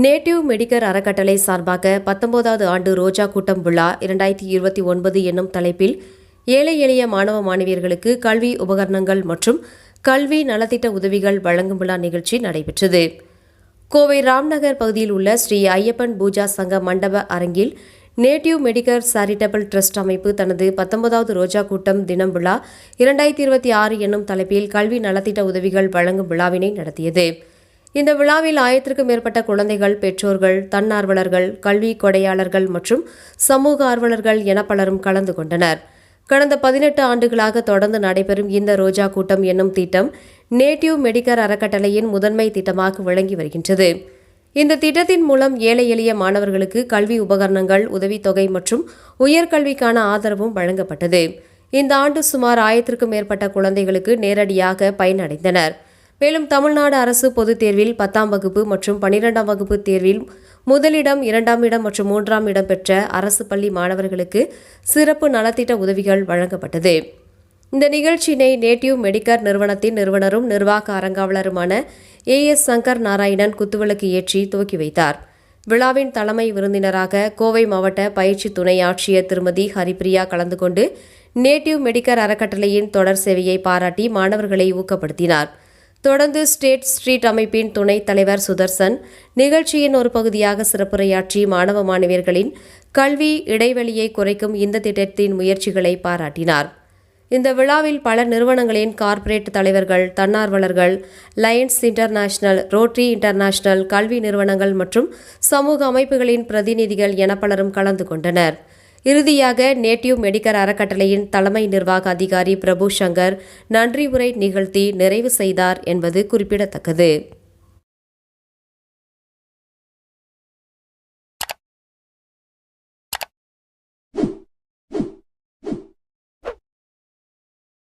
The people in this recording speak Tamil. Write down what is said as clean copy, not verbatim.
நேட்டிவ் மெடிக்கர் அறக்கட்டளை சார்பாக 19வது ஆண்டு ரோஜா கூட்டம் விழா 2029 என்னும் தலைப்பில் ஏழை எளிய மாணவ மாணவியர்களுக்கு கல்வி உபகரணங்கள் மற்றும் கல்வி நலத்திட்ட உதவிகள் வழங்கும் விழா நிகழ்ச்சி நடைபெற்றது. கோவை ராம்நகர் பகுதியில் உள்ள ஸ்ரீ ஐயப்பன் பூஜா சங்க மண்டப அரங்கில் நேட்டிவ் மெடிக்கர் சாரிட்டபிள் ட்ரஸ்ட் அமைப்பு தனது 19வது ரோஜா கூட்டம் தினம் விழா 2026 என்னும் தலைப்பில் கல்வி நலத்திட்ட உதவிகள் வழங்கும் விழாவினை நடத்தியது. இந்த விழாவில் 1000க்கும் மேற்பட்ட குழந்தைகள், பெற்றோர்கள், தன்னார்வலர்கள், கல்வி கொடையாளர்கள் மற்றும் சமூக ஆர்வலர்கள் என பலரும் கலந்து கொண்டனர். கடந்த 18 ஆண்டுகளாக தொடர்ந்து நடைபெறும் இந்த ரோஜா கூட்டம் என்னும் திட்டம் நேட்டிவ் மெடிக்கர் அறக்கட்டளையின் முதன்மை திட்டமாக விளங்கி வருகின்றது. இந்த திட்டத்தின் மூலம் ஏழை எளிய மாணவர்களுக்கு கல்வி உபகரணங்கள், உதவித்தொகை மற்றும் உயர்கல்விக்கான ஆதரவும் வழங்கப்பட்டது. இந்த ஆண்டு சுமார் 1000க்கும் மேற்பட்ட குழந்தைகளுக்கு நேரடியாக பயனடைந்தனர். மேலும் தமிழ்நாடு அரசு பொதுத் தேர்வில் 10ஆம் வகுப்பு மற்றும் 12ஆம் வகுப்பு தேர்வில் முதலிடம், 2ஆம் இடம் மற்றும் 3ஆம் இடம் பெற்ற அரசு பள்ளி மாணவர்களுக்கு சிறப்பு நலத்திட்ட உதவிகள் வழங்கப்பட்டது. இந்த நிகழ்ச்சியினை நேட்டிவ் மெடிக்கர் நிறுவனத்தின் நிறுவனரும் நிர்வாக அரங்காவலருமான AS சங்கர் நாராயணன் குத்துவிளக்கு ஏற்றி துவக்கி வைத்தார். விழாவின் தலைமை விருந்தினராக கோவை மாவட்ட பயிற்சி துணை ஆட்சியர் திருமதி ஹரிப்பிரியா கலந்து கொண்டு நேட்டிவ் மெடிக்கர் அறக்கட்டளையின் தொடர் சேவையை பாராட்டி மாணவர்களை ஊக்கப்படுத்தினார். தொடர்ந்து ஸ்டேட் ஸ்ட்ரீட் அமைப்பின் துணைத் தலைவர் சுதர்சன் நிகழ்ச்சியின் ஒரு பகுதியாக சிறப்புரையாற்றி மாணவ மாணவியர்களின் கல்வி இடைவெளியை குறைக்கும் இந்த திட்டத்தின் முயற்சிகளை பாராட்டினார். இந்த விழாவில் பல நிறுவனங்களின் கார்ப்பரேட் தலைவர்கள், தன்னார்வலர்கள், லயன்ஸ் இன்டர்நேஷனல், ரோட்டரி இன்டர்நேஷனல், கல்வி நிறுவனங்கள் மற்றும் சமூக அமைப்புகளின் பிரதிநிதிகள் என பலரும் கலந்து கொண்டனர். இறுதியாக நேட்டிவ் மெடிக்கர் அறக்கட்டளையின் தலைமை நிர்வாக அதிகாரி பிரபு சங்கர் நன்றி உரை நிகழ்த்தி நிறைவு செய்தார் என்பது குறிப்பிடத்தக்கது.